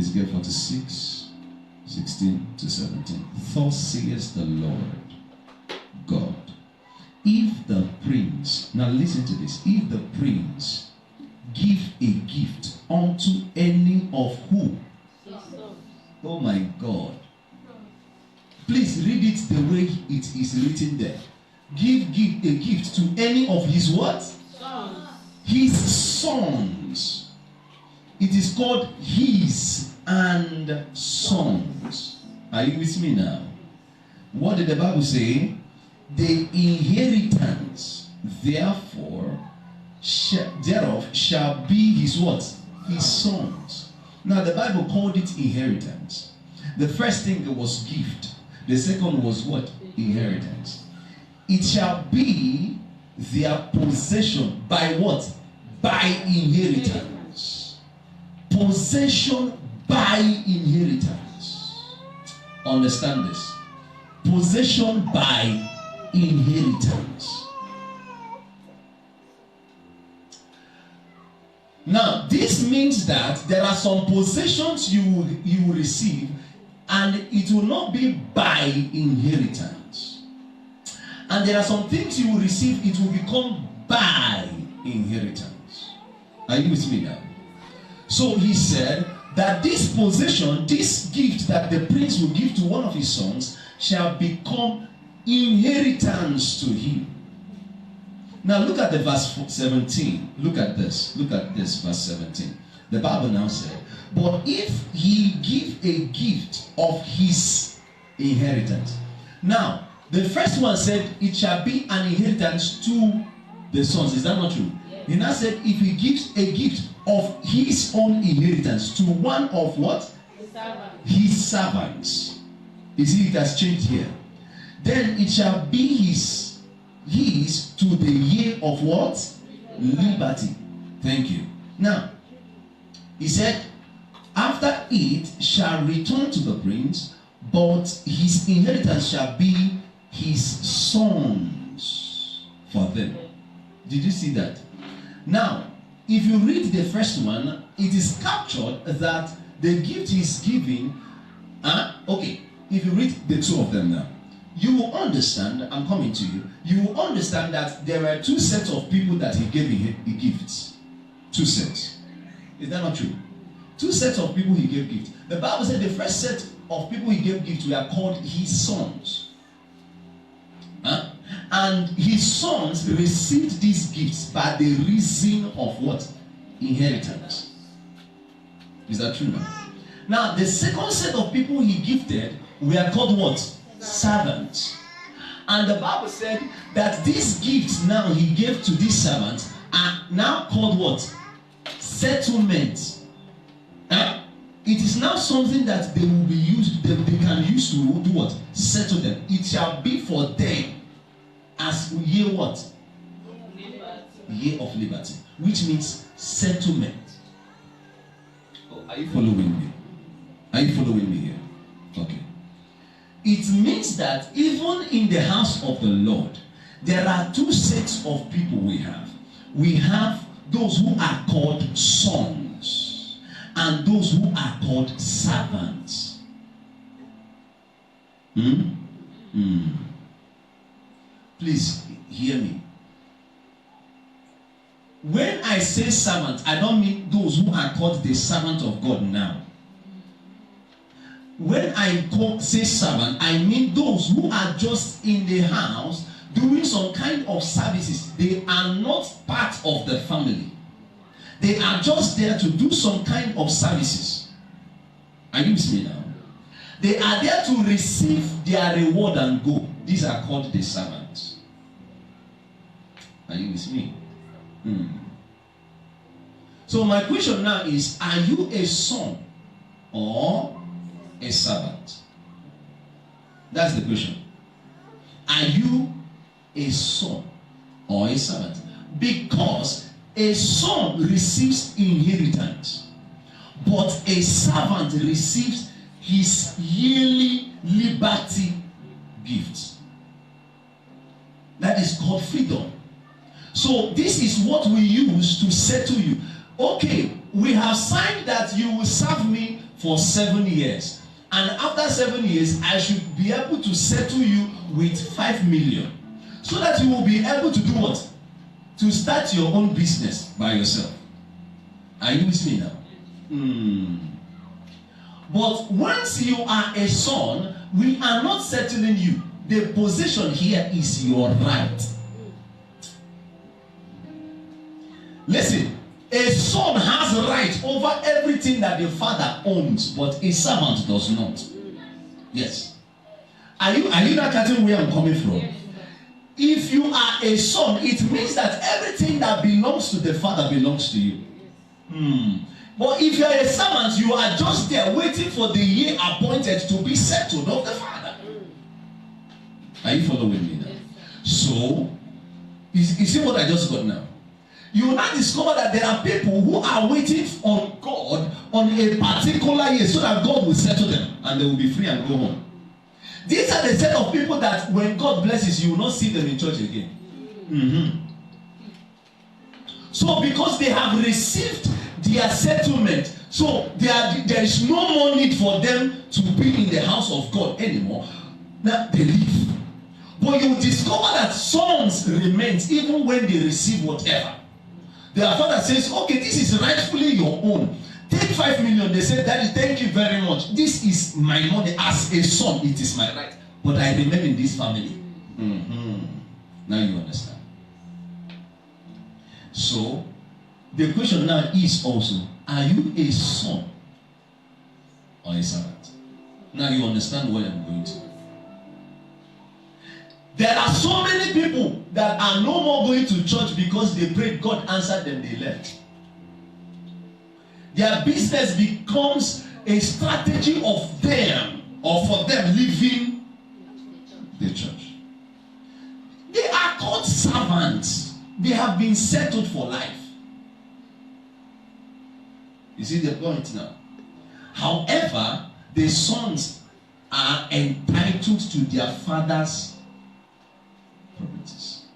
Ezekiel 46, 16 to 17. Thus says the Lord God, if the prince, now listen to this, if the prince give a gift unto any of who? Oh my God. Please read it the way it is written there. Give a gift to any of his what? Sons. His sons. It is called his and sons. Are you with me now? What did the Bible say? The inheritance, therefore, thereof shall be his what? His sons. Now the Bible called it inheritance. The first thing was gift. The second was what? Inheritance. It shall be their possession by what? By inheritance. Possession by inheritance. Understand this. Possession by inheritance. Now, this means that there are some possessions you will receive, and it will not be by inheritance. And there are some things you will receive, it will become by inheritance. Are you with me now? So he said that this possession, this gift that the prince will give to one of his sons, shall become inheritance to him. Now look at the verse 17. Look at this, verse 17. The Bible now said, but if he give a gift of his inheritance. Now, the first one said it shall be an inheritance to the sons. Is that not true? Yes. He now said if he gives a gift of his own inheritance to one of what? His servants. You see, it has changed here. Then it shall be his to the year of what? Liberty. Thank you. Now, he said, after it shall return to the prince, but his inheritance shall be his sons for them. Did you see that? Now, if you read the first one, it is captured that the gift he's giving. Okay, if you read the two of them now, you will understand. I'm coming to you. You will understand that there were two sets of people that he gave the gifts. Two sets. Is that not true? Two sets of people he gave gifts. The Bible said the first set of people he gave gifts were called his sons. And his sons received these gifts by the reason of what? Inheritance. Is that true now? Now, the second set of people he gifted were called what? Servants. And the Bible said that these gifts now he gave to these servants are now called what? Settlement. It is now something that they will be used, they can use to do what? Settle them. It shall be for them as year what? Year of liberty. Which means settlement. Oh, are you following me? Are you following me here? Okay. It means that even in the house of the Lord, there are two sets of people we have. We have those who are called sons and those who are called servants. Please hear me. When I say servant, I don't mean those who are called the servant of God now. When I say servant, I mean those who are just in the house doing some kind of services. They are not part of the family. They are just there to do some kind of services. Are you with me now? They are there to receive their reward and go. These are called the servants. Are you with me? So my question now is, are you a son or a servant? That's the question. Are you a son or a servant? Because a son receives inheritance, but a servant receives his yearly liberty gift. That is called freedom. So this is what we use to say to you, okay, we have signed that you will serve me for 7 years. And after 7 years, I should be able to settle you with 5 million. So that you will be able to do what? To start your own business by yourself. Are you with me now? But once you are a son, we are not settling you. The possession here is your right. Listen, a son has right over everything that the father owns, but a servant does not. Yes. Are you not getting where I'm coming from? If you are a son, it means that everything that belongs to the father belongs to you. But if you are a servant, you are just there waiting for the year appointed to be settled of the father. Are you following me now? So, you see what I just got now? You will now discover that there are people who are waiting on God on a particular year so that God will settle them and they will be free and go home. These are the set of people that when God blesses, you will not see them in church again. So because they have received their settlement, so there is no more need for them to be in the house of God anymore. Now they leave. But you will discover that sons remain even when they receive whatever. Their father says, okay, this is rightfully your own. Take 5 million. They say, Daddy, thank you very much. This is my money. As a son, it is my right. But I remain in this family. Now you understand. So, the question now is also, are you a son or a servant? Now you understand where I'm going to. There are so many people that are no more going to church because they prayed, God answered them, they left. Their business becomes a strategy of them or for them leaving the church. They are called servants. They have been settled for life. You see the point now? However, the sons are entitled to their father's properties.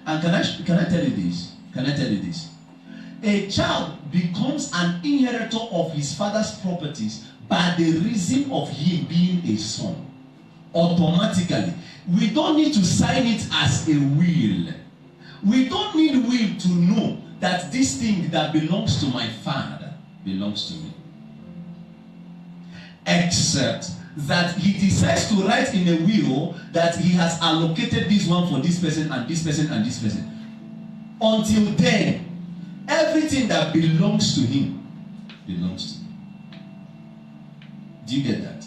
And can I tell you this? Can I tell you this? A child becomes an inheritor of his father's properties by the reason of him being a son. Automatically. We don't need to sign it as a will. We don't need will to know that this thing that belongs to my father belongs to me. Except that he decides to write in a will that he has allocated this one for this person and this person and this person. Until then, everything that belongs to him belongs to me. Do you get that?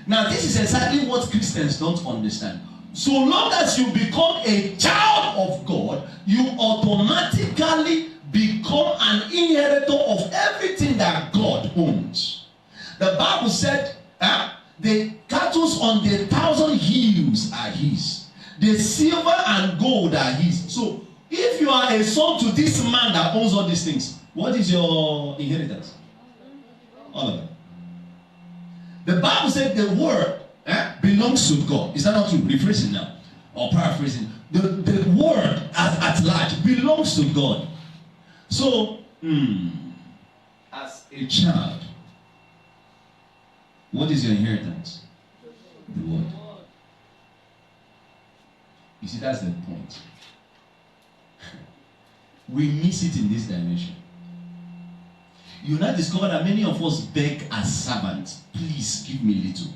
Now, this is exactly what Christians don't understand. So long as you become a child of God, you automatically become an inheritor of everything that God owns. The Bible said, the cattle on the 1,000 hills are his. The silver and gold are his. So, if you are a son to this man that owns all these things, what is your inheritance? All of it. The Bible said the word belongs to God. Is that not true? Rephrasing now. Or paraphrasing. The word at large belongs to God. So, as a child, what is your inheritance? The word. You see, that's the point. We miss it in this dimension. You now discover that many of us beg as servants, please give me little.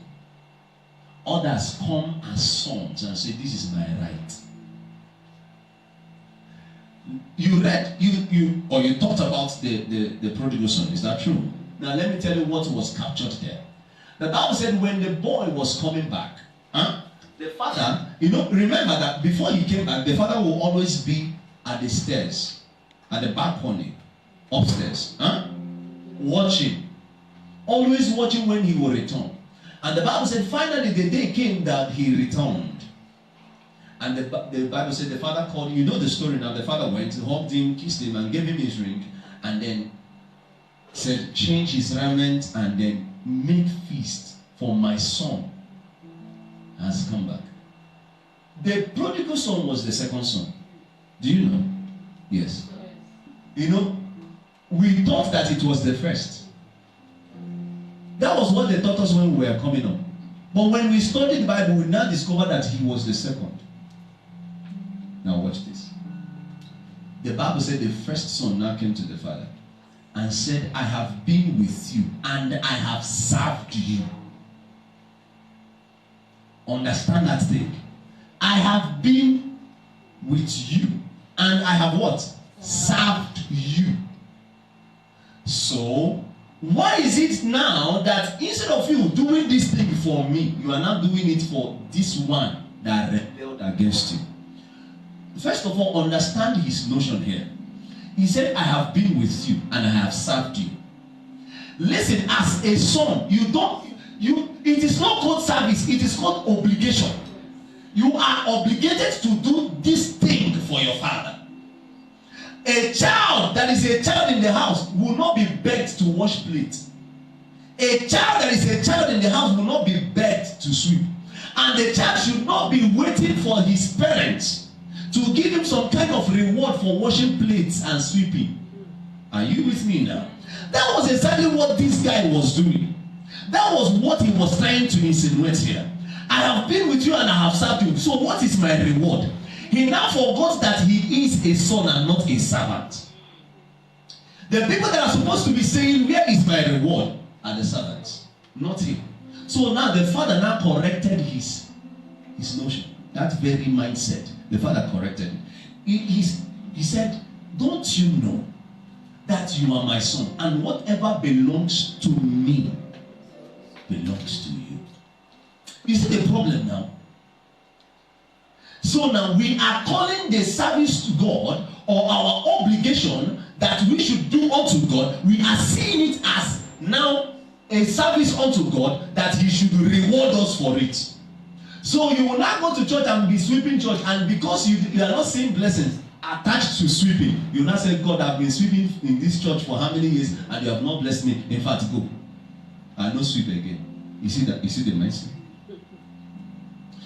Others come as sons and say, this is my right. You read, you talked about the prodigal son. Is that true? Now let me tell you what was captured there. The Bible said when the boy was coming back, the father, remember that before he came back, the father will always be at the stairs, at the balcony, upstairs, watching, always watching when he will return. And the Bible said finally the day came that he returned. And the Bible said the father called, you know the story now, the father went, hugged him, kissed him, and gave him his ring, and then said, change his raiment, and then make feast, for my son has come back. The prodigal son was the second son. Do you know? Yes. we thought that it was the first. That was what they taught us when we were coming up. But when we studied the Bible, we now discovered that he was the second. Now watch this. The Bible said the first son now came to the father and said, I have been with you and I have served you. Understand that thing. I have been with you and I have what? Served you. So, why is it now that instead of you doing this thing for me, you are now doing it for this one that rebelled against you? First of all, understand his notion here. He said, I have been with you and I have served you. Listen, as a son, it is not called service, it is called obligation. You are obligated to do this thing for your father. A child that is a child in the house will not be begged to wash plates. A child that is a child in the house will not be begged to sweep. And the child should not be waiting for his parents to give him some kind of reward for washing plates and sweeping. Are you with me now? That was exactly what this guy was doing. That was what he was trying to insinuate here. I have been with you and I have served you. So what is my reward? He now forgot that he is a son and not a servant. The people that are supposed to be saying, where is my reward? Are the servants, not him. So now the father now corrected his notion. That very mindset. The father corrected him. He said, don't you know that you are my son and whatever belongs to me belongs to you? You see the problem now? So now we are calling the service to God or our obligation that we should do unto God, we are seeing it as now a service unto God that he should reward us for it. So you will not go to church and be sweeping church, and because you are not seeing blessings attached to sweeping, you will not say, God, I've been sweeping in this church for how many years and you have not blessed me. In fact, go. I no sweep again. You see that? You see the mindset?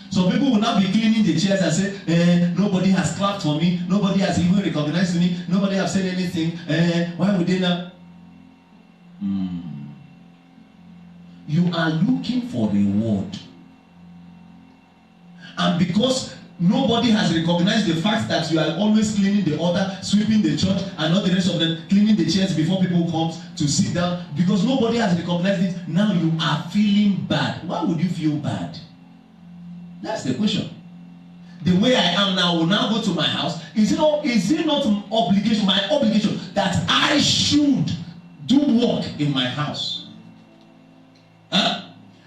So people will now be cleaning the chairs and say, nobody has clapped for me, nobody has even recognized me, nobody has said anything. Why would they not? You are looking for reward. And because nobody has recognized the fact that you are always cleaning the altar, sweeping the church, and not the rest of them, cleaning the chairs before people come to sit down, because nobody has recognized it, now you are feeling bad. Why would you feel bad? That's the question. The way I am now will now go to my house. Is it not obligation, my obligation, that I should do work in my house?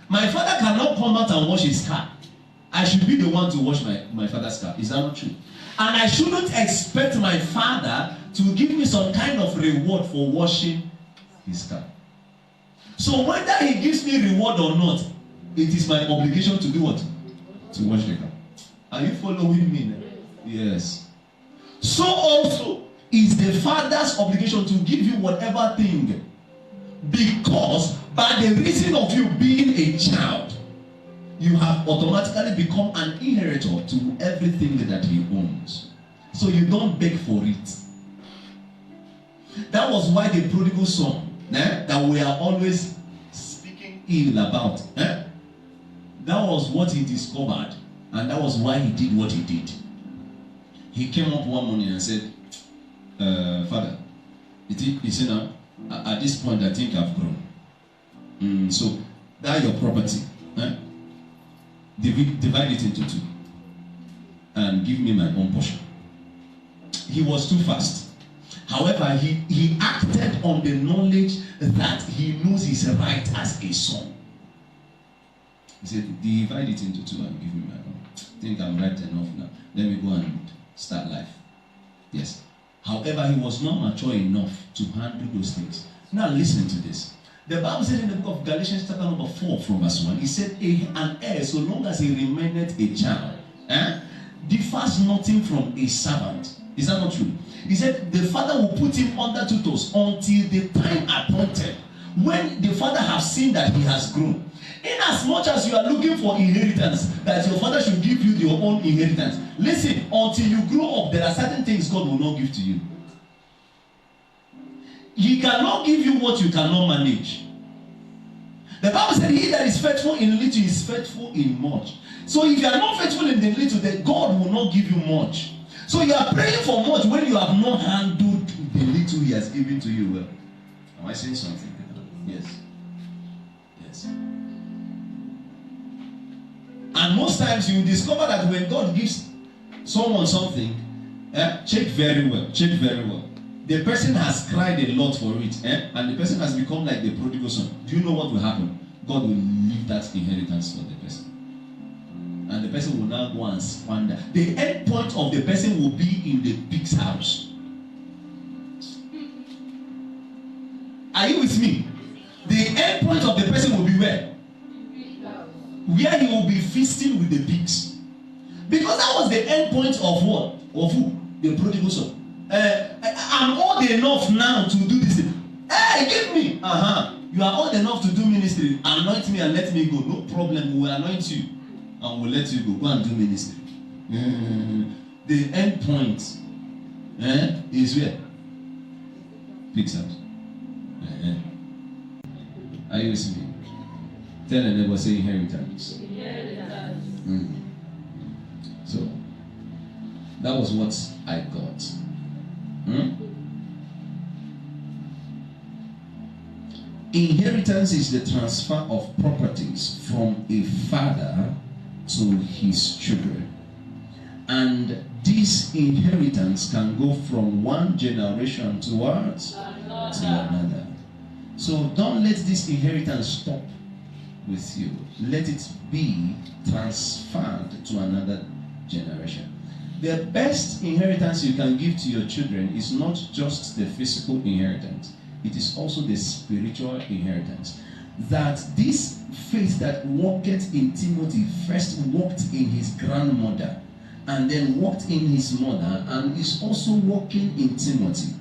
My father cannot come out and wash his car. I should be the one to wash my father's car. Is that not true? And I shouldn't expect my father to give me some kind of reward for washing his car. So whether he gives me reward or not, it is my obligation to do what? To wash the car. Are you following me now? Yes. So also is the father's obligation to give you whatever thing, because by the reason of you being a child, you have automatically become an inheritor to everything that he owns. So you don't beg for it. That was why the prodigal son, that we are always speaking ill about, that was what he discovered, and that was why he did what he did. He came up one morning and said, Father, you see now, at this point I think I've grown. So that your property, divide it into two and give me my own portion. He was too fast. However, he acted on the knowledge that he knows his right as a son. He said, divide it into two and give me my own. I think I'm right enough now. Let me go and start life. Yes. However, he was not mature enough to handle those things. Now listen to this. The Bible said in the book of Galatians chapter number 4 from verse 1, it said, an heir, so long as he remaineth a child, differs nothing from a servant. Is that not true? He said, the father will put him under tutors until the time appointed, when the father has seen that he has grown. Inasmuch as you are looking for inheritance, that your father should give you your own inheritance. Listen, until you grow up, there are certain things God will not give to you. He cannot give you what you cannot manage. The Bible said, he that is faithful in little is faithful in much. So if you are not faithful in the little, then God will not give you much. So you are praying for much when you have not handled the little he has given to you well. Am I saying something? Yes. Yes. And most times you will discover that when God gives someone something, check very well. Check very well. The person has cried a lot for it, and the person has become like the prodigal son. Do you know what will happen? God will leave that inheritance for the person. And the person will now go and squander. The end point of the person will be in the pig's house. Are you with me? The end point of the person will be where? Where he will be feasting with the pigs. Because that was the end point of what? Of who? The prodigal son. I'm old enough now to do this thing. Hey, give me. You are old enough to do ministry. Anoint me and let me go. No problem. We will anoint you and we'll let you go. Go and do ministry. The end point is where? Pig's house. Are you with me? Tell the neighbor, say inheritance. So that was what I got. Inheritance is the transfer of properties from a father to his children. And this inheritance can go from one generation towards to another. So don't let this inheritance stop with you. Let it be transferred to another generation. The best inheritance you can give to your children is not just the physical inheritance. It is also the spiritual inheritance. That this faith that walketh in Timothy first walked in his grandmother and then walked in his mother and is also walking in Timothy.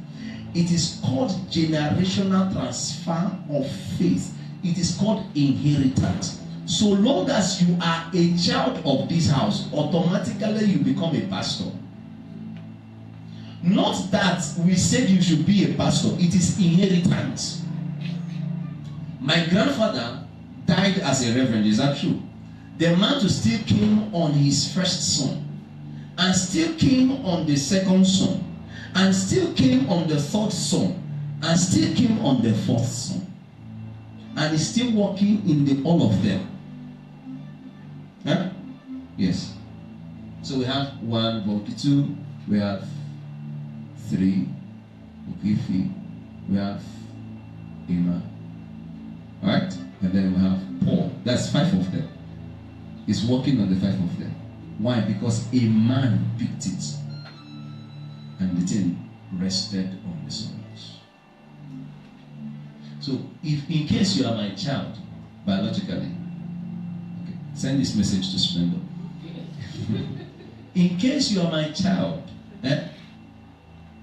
It is called generational transfer of faith. It is called inheritance. So long as you are a child of this house, automatically you become a pastor. Not that we said you should be a pastor. It is inheritance. My grandfather died as a reverend. Is that true? The man still came on his first son, and still came on the second son, and still came on the third son, and still came on the fourth son, and is still working in all of them. Huh? Yes. So we have 1, Boki 2, we have 3, Bokifi, we have Ima. Alright? And then we have Paul. That's 5 of them. He's working on the 5 of them. Why? Because a man picked it. And the thing rested on the souls. So, if in case you are my child, biologically, send this message to Splendor. In case you are my child,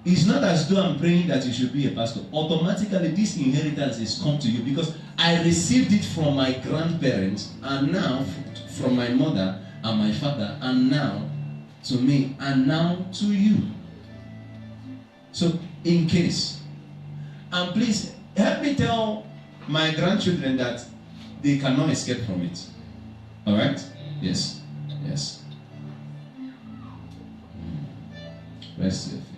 it's not as though I'm praying that you should be a pastor. Automatically, this inheritance is come to you because I received it from my grandparents, and now from my mother and my father, and now to me, and now to you. So, in case, and please help me tell my grandchildren that they cannot escape from it. All right? Yes. Yes. Rest your feet.